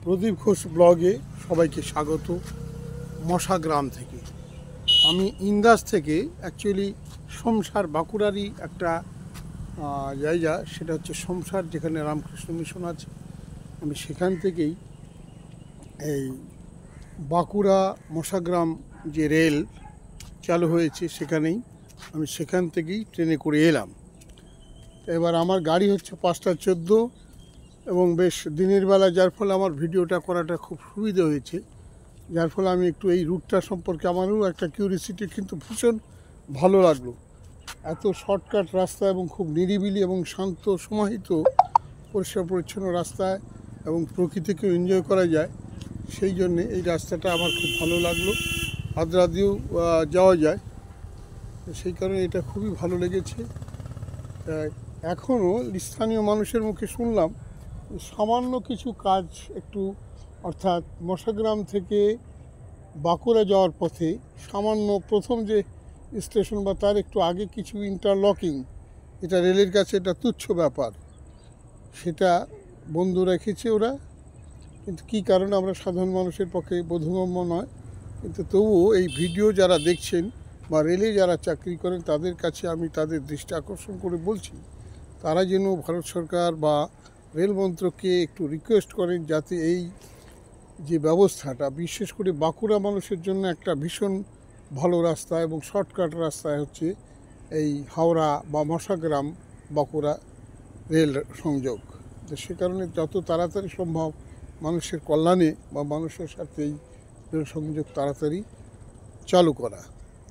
প্রদীপ ঘোষ ব্লগে সবাইকে স্বাগত। মশা গ্রাম থেকে আমি ইন্দাস থেকে অ্যাকচুয়ালি শমশার বাঁকুড়ারই একটা জায়গা, সেটা হচ্ছে শমশার, যেখানে রামকৃষ্ণ মিশন আছে। আমি সেখান থেকেই এই বাঁকুড়া মশাগ্রাম যে রেল চালু হয়েছে সেখানেই আমি সেখান থেকেই ট্রেনে করে এলাম। এবার আমার গাড়ি হচ্ছে 5:14 এবং বেশ দিনের বেলা, যার ফলে আমার ভিডিওটা করাটা খুব সুবিধা হয়েছে। যার ফলে আমি একটু এই রুটটা সম্পর্কে আমারও একটা কিউরিসিটি, কিন্তু ভীষণ ভালো লাগলো। এত শর্টকাট রাস্তা এবং খুব নিরিবিলি এবং শান্ত সমাহিত পরিষ্কার পরিচ্ছন্ন রাস্তায় এবং প্রকৃতিকেও এনজয় করা যায়, সেই জন্যে এই রাস্তাটা আমার খুব ভালো লাগলো। আদ্রা দিয়েও যাওয়া যায়, সেই কারণে এটা খুবই ভালো লেগেছে। এখনও স্থানীয় মানুষের মুখে শুনলাম সামান্য কিছু কাজ একটু, অর্থাৎ মশাগ্রাম থেকে বাঁকুড়া যাওয়ার পথে সামান্য প্রথম যে স্টেশন বা তার একটু আগে কিছু ইন্টারলকিং, এটা রেলের কাছে এটা তুচ্ছ ব্যাপার, সেটা বন্ধ রেখেছে ওরা। কিন্তু কী কারণে আমরা সাধারণ মানুষের পক্ষে বোধগম্য নয়, কিন্তু তবুও এই ভিডিও যারা দেখছেন বা রেলে যারা চাকরি করেন তাদের কাছে আমি তাদের দৃষ্টি আকর্ষণ করে বলছি, তারা যেন ভারত সরকার বা রেল মন্ত্রককে একটু রিকোয়েস্ট করেন যাতে এই যে ব্যবস্থাটা, বিশেষ করে বাঁকুড়া মানুষের জন্য একটা ভীষণ ভালো রাস্তা এবং শর্টকাট রাস্তায় হচ্ছে এই হাওড়া বা মশাগ্রাম বাঁকুড়া রেল সংযোগ। তো সে কারণে যত তাড়াতাড়ি সম্ভব মানুষের কল্যাণে বা মানুষের সাথে এই রেল সংযোগ তাড়াতাড়ি চালু করা।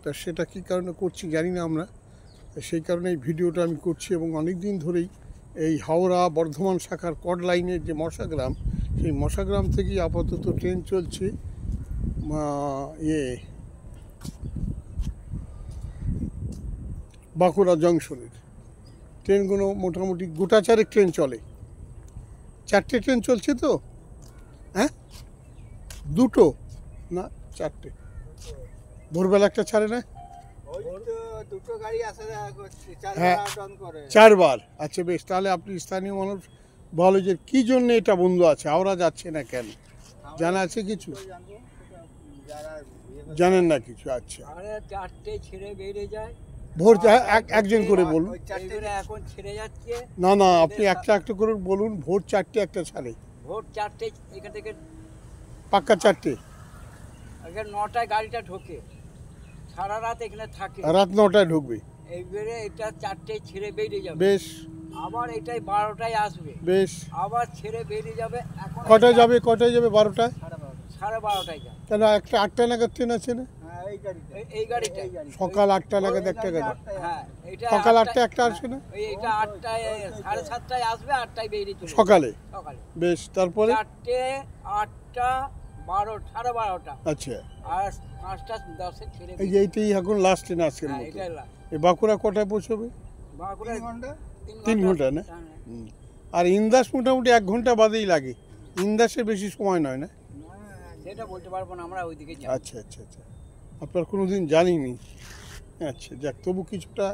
তা সেটা কী কারণে করছি জানি না আমরা, সেই কারণে এই ভিডিওটা আমি করছি। এবং অনেক দিন ধরেই এই হাওড়া বর্ধমান শাখার কড লাইনের যে মশাগ্রাম, সেই মশাগ্রাম থেকেই আপাতত ট্রেন চলছে বাঁকুড়া জংশনের। ট্রেনগুলো মোটামুটি গোটা চারেক ট্রেন চলে, 4টে ট্রেন চলছে তো। হ্যাঁ, 2টো না 4টে, ভোরবেলা একটা ছাড়ে না? হ্যাঁ, 4বার। আচ্ছা বেশ, তাহলে আপনি স্থানীয় মানুষ বলো যে কী জন্য এটা বন্ধ আছে, হাওড়া যাচ্ছে না কেন, জানা আছে কিছু? জানেন না কিছু? আচ্ছা, 4টে ছেড়ে বেরিয়ে যায় ভোর একজন করে বলুন। এখন ছেড়ে যাচ্ছে না না, আপনি একটা একটা করে বলুন। ভোর 4টে একটা ছাড়ে, ভোর 4টে এখান থেকে পাক্কা 4টে। 9টায় গাড়িটা ঢোকে, সারা রাত এখানে থাকে, রাত 9টায় ঢুকবে। এইবারে এটা 4টে ছেড়ে বেরিয়ে যাবে, বেশ। আবার এটাই 12টায় আসবে, বেশ। আবার ছেড়ে বেরিয়ে যাবে। এখন কটায় যাবে? 12টায়? 12:30 যাবে। কেন, একটা 8টা নাগাদ ট্রেন আছে না? এই গাড়িটা সকাল 8টা নাগাদ একটা গাড়ি, হ্যাঁ, এটা সকাল 8টায় একটা আসে না? এইটা 8টায় 7:30 আসবে, 8টায় বেরিয়ে চলে সকালে। সকালে বেশ, তারপরে 4টে 8টা 12 12:30 আচ্ছা, আর 5:10 ছেড়ে এই যে এইটাই এখন লাস্ট ট্রেন আজকের মতো। এটাই লাস্ট। এই বাঁকুড়া কটায় পৌঁছবে? বাঁকুড়া 3 ঘন্টা না? আর ইন্দাস মোটামুটি 1 ঘন্টা বাদেই লাগে, ইন্দাসের বেশি সময় নয় না? সেটা বলতে পারবো না, আমরা ওইদিকে যাই। আচ্ছা আচ্ছা আচ্ছা, আপনার কোনো দিন জানিনি। আচ্ছা যাক, তবু কিছুটা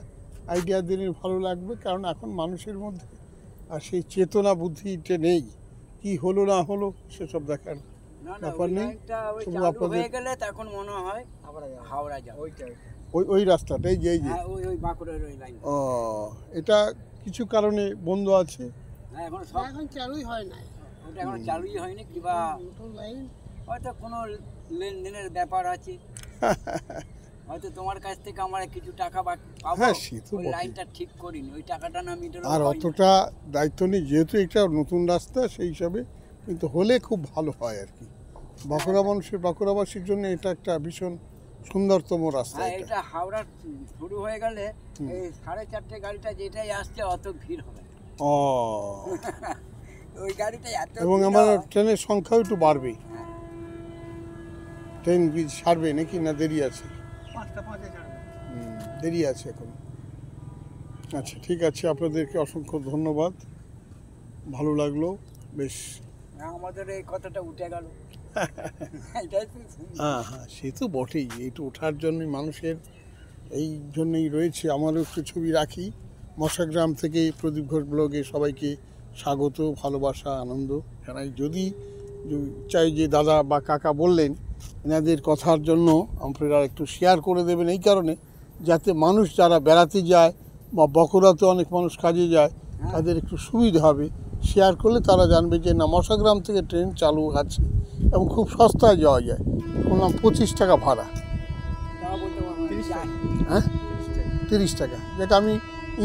আইডিয়া দিলে ভালো লাগবে, কারণ এখন মানুষের মধ্যে আর সেই চেতনা বুদ্ধিটা নেই। কি হলো না হলো সেসব দেখার ব্যাপার নেই। তবু আপনাদের হয়ে গেলে তখন মনে হয় হাওড়া যাও, ওই রাস্তাটাই, যে এই যে ওই বাঁকুড়ার ওই লাইন। ও, এটা কিছু কারণে বন্ধ আছে। হ্যাঁ, এখন চালুই হয় না, ওটা এখন চালুই হয়নি, কিংবা হয়তো কোনো লেনদেনের ব্যাপার আছে, হয়তো তোমার কাছ থেকে আমরা কিছু টাকা পাবো। হ্যাঁ, সে তো ওই বটেই। লাইনটা ঠিক করিনি, ওই টাকাটা না মিটার আর অতটা দায়িত্ব নেই, যেহেতু এটা নতুন রাস্তা সেই হিসাবে, কিন্তু হলে খুব ভালো হয় আর কি। বাঁকুড়া মানুষের, বাঁকুড়াবাসীর জন্য এটা একটা ভীষণ সুন্দরতম রাস্তা। হ্যাঁ, এটা হাওড়া শুরু হয়ে গেলে এই 4:30 গাড়িটা যেটাই আসছে অত ভিড় হবে। ও, ওই গাড়িটা এত, এবং আমার ট্রেনের সংখ্যাও একটু বাড়বে। ট্রেন ছাড়বে নাকি, না দেরি আছে? 5:05 ছাড়বে। দেরি আছে এখন। আচ্ছা ঠিক আছে, আপনাদেরকে অসংখ্য ধন্যবাদ, ভালো লাগলো বেশ। আমাদের এই কথাটা উঠে গেল। হ্যাঁ হ্যাঁ, সে তো বটেই, এইটু ওঠার জন্যই মানুষের, এই জন্যই রয়েছে। আমারও একটু ছবি রাখি। মশাগ্রাম থেকে প্রদীপ ঘোষ ব্লগে সবাইকে স্বাগত, ভালোবাসা, আনন্দ জানাই। যদি চাই যে দাদা বা কাকা বললেন এনাদের কথার জন্য আপনারা একটু শেয়ার করে দেবেন, এই কারণে যাতে মানুষ যারা বেড়াতে যায় বা বকুড়াতে অনেক মানুষ কাজে যায় তাদের একটু সুবিধা হবে। শেয়ার করলে তারা জানবে যে না, মশাগ্রাম থেকে ট্রেন চালু আছে এবং খুব সস্তায় যাওয়া যায়। বললাম 25 টাকা ভাড়া, তাও বলতে পারবো না। 30 টাকা। হ্যাঁ 30 টাকা, যেটা আমি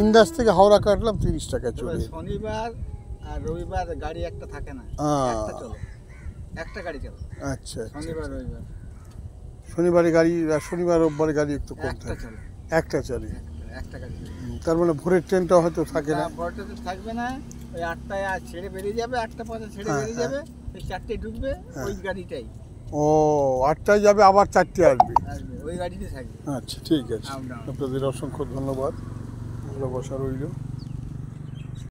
ইন্দাস থেকে হাওড়া কাটলাম 30 টাকা এবার চলে। শনিবার আর রবিবার গাড়ি একটা থাকে না, আহ। একটা চলে, একটা গাড়ি চলে আচ্ছা, শনিবার রবিবার, শনিবারে গাড়ি আর শনিবার রোববারে গাড়ি একটু কম একটা থাকে, চলে, একটা চলে। একটা গাড়ি চলে। তার মানে ভোরের ট্রেনটা হয়তো থাকে না। ভোরটাতে থাকবে না, ওই 8টায় আর ছেড়ে বেরিয়ে যাবে, 8টা 5 ছেড়ে হ্যাঁ, বেরিয়ে যাবে, ওই 4টায় ঢুকবে, হ্যাঁ। ওই গাড়িটাই ও 8টায় যাবে আবার 4টে আসবে। আসবে, ওই গাড়িতে থাকবে। আচ্ছা ঠিক আছে, Up down. আপনাদের অসংখ্য ধন্যবাদ, ভালোবাসা রইল।